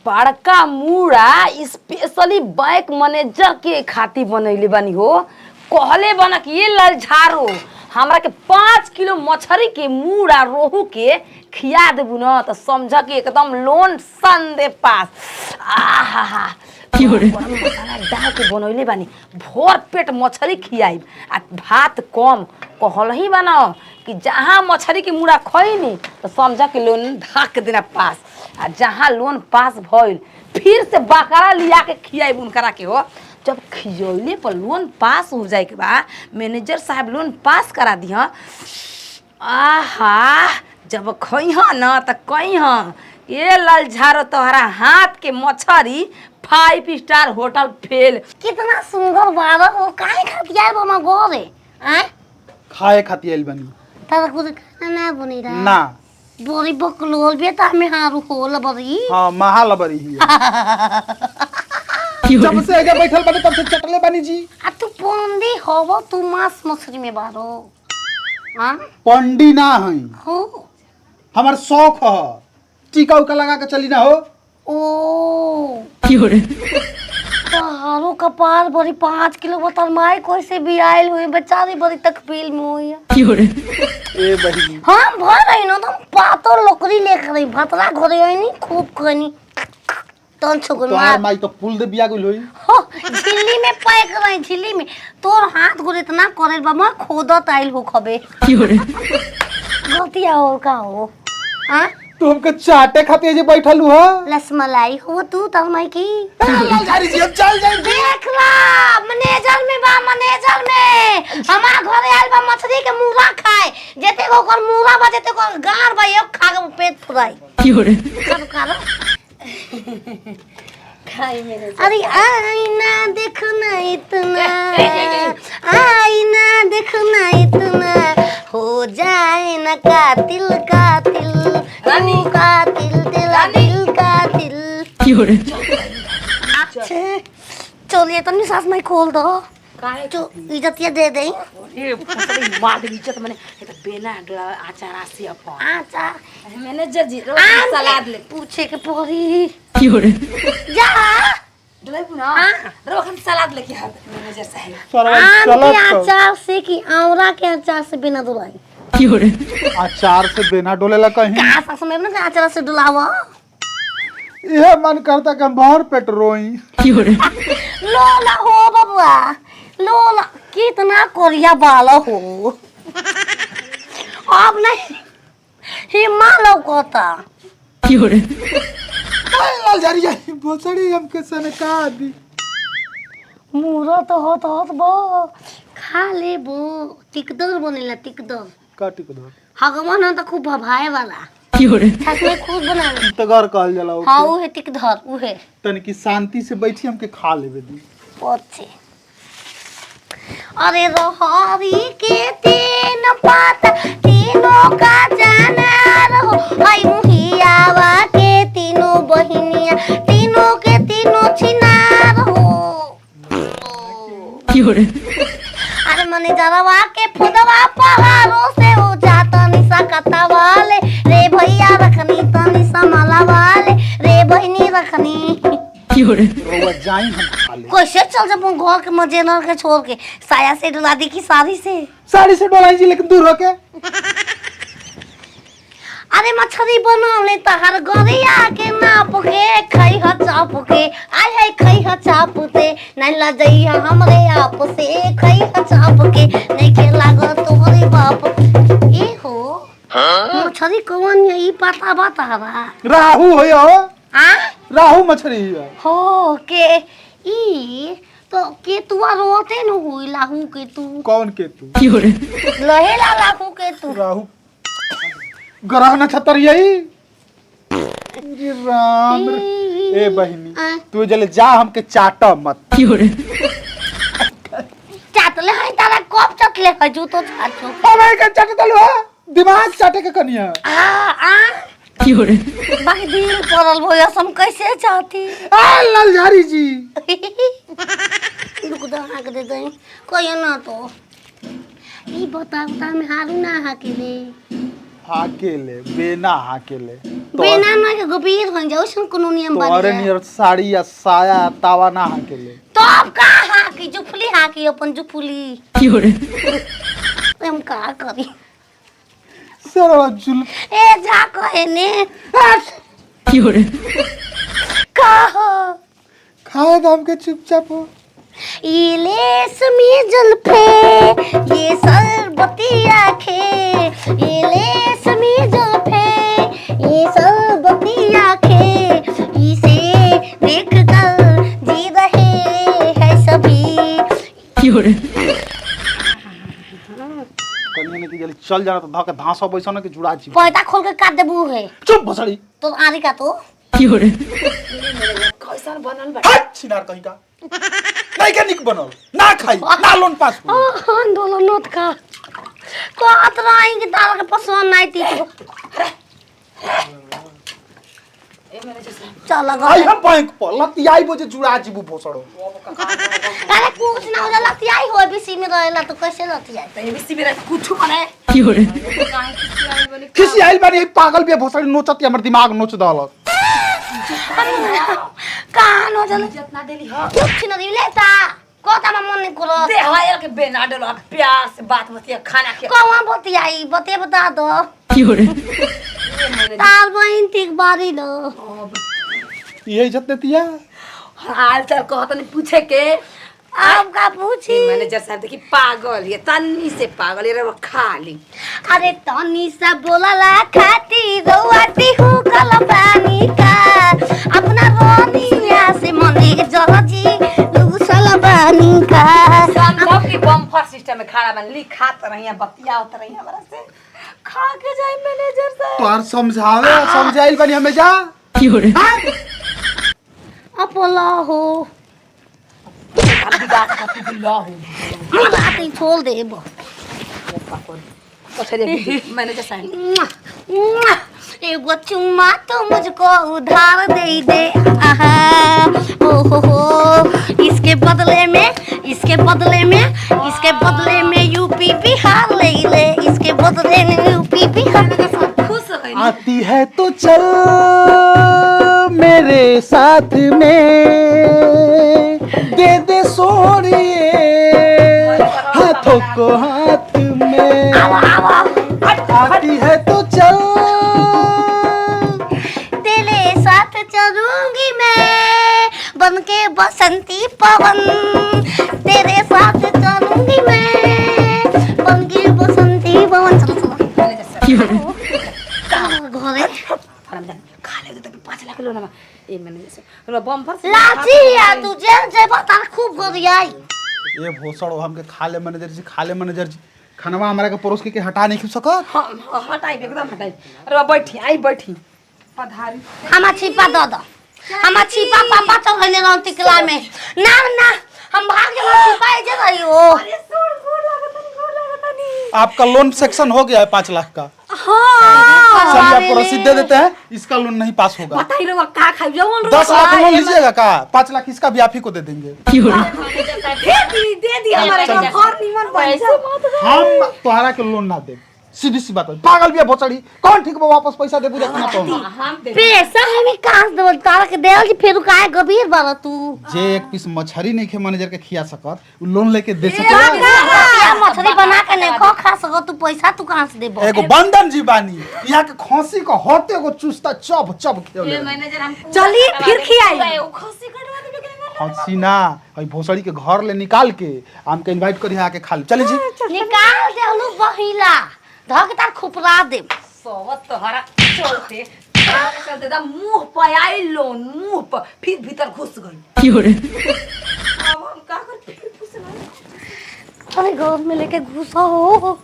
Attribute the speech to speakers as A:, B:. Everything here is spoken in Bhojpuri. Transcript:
A: बड़का मूड़ा स्पेशली बैंक मैनेजर के खातिर बनैले बानी हो। कहले बना कि ये ललझारो हमरा के 5 किलो मछली के मूड़ा रोहू के खिया देबू न तो समझ के एकदम लोन सन दे पास। आहा मसाला डाल के बनैले बानी भोर पेट मछली खियाई आ भात कम। कहल ही बना कि जहाँ मछली के मूड़ा खइनी तो समझ के लोन धक देना पास। आ जहाँ लोन पास भइल फिर से बकरा लिया के खियाई उनकरा के हो। जब खियौले पर लोन पास हो जाए के बाद मैनेजर साहब लोन पास करा दिया। आहा जब खइह न त कहिह ये ललझारो तोहरा हाथ के मछरी 5 स्टार होटल फेल।
B: कितना सुंदर बाबा वो काहे खातिर आइल बा गोरे हैं
C: खाए खातिर आइल बनी।
B: तारा खुद खाना ना बनी रहा
C: ना
B: बोरी बकलोल बेटा में हारू होल बरी।
C: हां महाल बरी ही जब से आगे बैठल बनी तब से चटले बनी जी।
B: आ तू पंडी होबो तू मांस मछली में बारो हां
C: पंडी ना हई
B: हो
C: हमार शौक ह टीका उका लगा के चली ना हो।
B: ओ
A: क्यों रे
B: हारो कपार बड़ी 5 किलो बतर माई कैसे भी आइल हुई बेचारी बड़ी तकफील में हुई
A: क्यों रे
C: ए बहिनी
B: हां भर रही न तुम पातो लोकरी लेकर रही भतरा घरे आई नहीं खूब खनी तन छोकर
C: तोहार माई तो पुल दे बिया गइल होई।
B: हो झिल्ली में पैक रही झिल्ली में तोर हाथ गोरे इतना करे बाबा खोदत आइल हो खबे
A: क्यों रे
B: गलती और का हो हां
C: तू हमके चाटे खातिर जे बैठल हो।
B: रसमलाई हो तू तब मैं की
C: ललझारी जी हम चल जाए।
B: देख ला मैनेजर में बा मैनेजर में हमार घरे आइल बा मछली के मूड़ा खाए जेते को ओकर मूड़ा बा जेते को गार बा एक खा के पेट फुराई
A: क्यों रे
B: सब खा लो खाई मेरे अरे आईना देखना इतना आईना देखना इतना हो जाए ना कातिल कातिल
A: रानी
B: कातिल तेरा दिल कातिल
A: क्यों रे
B: अच्छे चलिए तो नहीं सास में खोल दो
A: काहे
B: जो इज्जतिया दे दे
A: ये फसली मार दे इज्जत मने ये तो बेना डला आचार आसी अपन
B: अच्छा
A: मैनेजर जी रोटी सलाद ले
B: पूछे के पोरी
A: क्यों रे
B: जा
A: डलाई ना रोखन सलाद लेके आ मैनेजर साहब।
B: आम के अचार से कि औरा के अचार से बिना दुलाई
A: क्यों रे
C: अचार से बिना डोलेला कहीं
B: का सास में ना अचार से डुलावा
C: यह मन करता कि हम भर पेट रोई।
A: क्यों रे
B: लोला हो बबुआ लोला कितना कोरिया बाला हो अब नहीं हिमालय कोता
A: क्यों रे
C: ललझारी जी भोसड़ी हमके सनका दी।
B: मुरो तो होत बो खा ले बो टिकदर बनेला टिकदर
C: काटी को दो
B: हगमन तो खूब भभाए वाला
A: क्यों रे
B: छास में खूब बनावे
C: तगर कहल जाला ओके।
B: हां वो है टिकधर वो है
C: तनिकी शांति से बैठी हमके खा लेवे दी।
B: अच्छे अरे रोहरी के तीन पात तीनों का जाना रहो भाई मुहियावा के तीनों बहिनिया तीनों के तीनों छिनार हो
A: क्यों रे
B: अरे मने जरवा के फुदवा पहाड़ों से हो जाता निशा कता वाले रे भैया रखनी तो निशा माला वाले रे बहिनी रखनी
A: क्यों रे
C: रोवा जाई हम खा ले।
B: कैसे चल जब घर के मजेनर के छोड़ के साया से डुला दी की साड़ी से
C: साड़ी से डोलाई जी लेकिन दूर होके
B: अरे मछली बनावले तहर गरिया के नाप के खई ह चाप के आय है खई ह चाप ते नहीं लजैया हमरे आप से खई ह चाप के नहीं के लागत तोहरे बाप ए हो मछली कौन है ई पता बता
C: राहु हो यो
B: आ
C: राहु मछली है।
B: हो के ई तो के तुआ रोते न हुई लाहू के तू
C: कौन के तू
A: क्यों रे
B: लहेला लाहू के तू
C: राहु ग्रह नक्षत्र यही। अरे राम ए बहिनी तू जले जा हमके चाटा मत।
A: क्यों रे
B: चाटले है तारा कब चटले है जू तो छाछो
C: अरे के चाटे तलु है दिमाग चाटे के कनिया
B: आ
A: क्यों रे
B: बाकी दिल पड़ल भैया हम कैसे चाहती
C: आ ललझारी जी
B: रुक दो हाक दे दई कोई ना तो ई बता में हारू ना हाके रे
C: हाकेले बेना हाकेले
B: बिना ना के गंभीर हो जाओ सन कोनो नियम
C: तो
B: बन
C: अरे नियर साड़ी या साया तावा ना हाकेले
B: तो अब का हाकी जुफली हाकी अपन जुफली हम का करी
C: सारा जुल
B: ए जा कहे ने का हो
C: खाए दाम के चुपचाप हो
B: ये लेसमी जुल्फे ये सरबती आंखें ये लेसमी जुल्फे ये सरबती आंखें इसे देख कर जी रहे हैं सभी
C: कन्या ने की जल्दी चल जाना तो धाके धांसा बैसा ना के जुड़ा छी
B: पैदा खोल के काट देबू है
C: चुप भसड़ी
B: तो आरी का तो
A: कैसन बनल बा
C: हट छिनार कहीं का नहीं के निक बनल ना खाई ना लोन पास हो
B: आंदोलन नत का कहत रही कि तारा के पसंद नहीं थी
A: ए मैनेजर साहब
B: चल
C: आई
B: गए
C: हम बैंक पर लती आई बजे जुड़ा जीबू भोसड़ो
B: अरे कुछ ना हो जाला तियाई हो बीसी में रहेला तो कैसे रहती है
A: त एबीसी मेरा कुछ बने
C: किसी आइल बानी ई पागल बे भोसड़ी नोचत हमर दिमाग नोच दल
B: कान हो जाला
A: जितना देली ह
B: कुछ ना लेता कोता में मन नहीं करो
A: दे हायल के बेना डलो प्यार से बात बतिया खाना के
B: कौन बतियाई बते बता दो तार बहन ठीक बारी लो
C: यही इज्जत देतिया
A: हाल चाल कहत नहीं पूछे के
B: अब का पूछी
A: मैनेजर साहब देखी पागल ये तन्नी से पागल ये खाली
B: अरे तनी सा बोला खाती रोआती हूँ कलपानी का अपना रोनिया से मने जलजी लूसल बानी का
A: संभव की बम्पर सिस्टम में खड़ा बन ली खात रही बतिया उतर रही हमरा से खा के जाए मैनेजर साहब
C: तोर समझावे समझाइल बानी हमें जा
B: अपोला हो
A: अभी बात करती दिल्ला हूं
B: बात ही छोड़ दे बो
A: मैनेजर साहब
B: एगो चुम्मा तो मुझको उधार दे आहा ओ हो इसके बदले में यूपी बिहार ले इसके बदले में यूपी बिहार
A: खुश हो गई
C: आती है तो चल मेरे साथ में दे दे सोनिए हाथों को हाथ में आती है तो चल
B: तेरे साथ चलूंगी मैं बनके बसंती पवन तेरे साथ चलूंगी मैं बनके बसंती पवन चलो घरे
A: खा ले तो 5 लाख लो ना ए मैनेजर साहब बम्पर
B: लाची या तुझे जे बता खूब गोरियाई
C: ये भोसड़ो हमके खाले मैनेजर जी खानवा हमारा के परोस के हटा नहीं सकत
A: हटाई एकदम हटाई अरे बैठी पधारी
B: हमा छिपा दो हमा छिपा पापा तो हने रहो टिकला में ना हम भाग के छिपा जे रही हो
A: अरे गोड़ लागत नहीं
C: आपका लोन सेक्शन हो गया है 5 लाख का
B: हां
C: चलिए आपको रसीद दे देते हैं इसका लोन नहीं पास होगा
A: बताई रे का खाई जवन
C: 10 लाख लोन लीजिएगा का 5 लाख इसका भी आप ही को दे देंगे
A: दे दी हमारे को घर निमन पैसा
C: हम तुम्हारा के लोन ना दे सीधी सी बात है पागल भी है भोसड़ी कौन ठीक बा वापस पैसा दे बुझे ना तो
A: हम दे
B: पैसा हमें कास दे तारा के देल जी फेरू काहे गंभीर बारा तू
C: जे एक पीस मछली नहीं खे मैनेजर के खिया सकत उ लोन लेके दे सके
B: या मछली बना के नहीं खा सको तू पैसा तू कहां से देबो
C: एगो बंधन जी बानी यहाँ के खसी को होते को चुस्ता चब खेले
A: मैनेजर हम
D: चलिए फिर खियाई
A: खसी कटवा देबे के
C: हसीना भाई भोसड़ी के घर ले निकाल के हमके इनवाइट करी आके खा ले चले जी
B: निकाल दे हलू बहिला धक तार खुपरा दे
A: सोवत तोहरा चलते चल देदा मुंह पे आई लोन मुंह पर फिर भीतर घुस गई अब हम का कर फिर घुस गए
B: अरे घर में लेके घुसा हो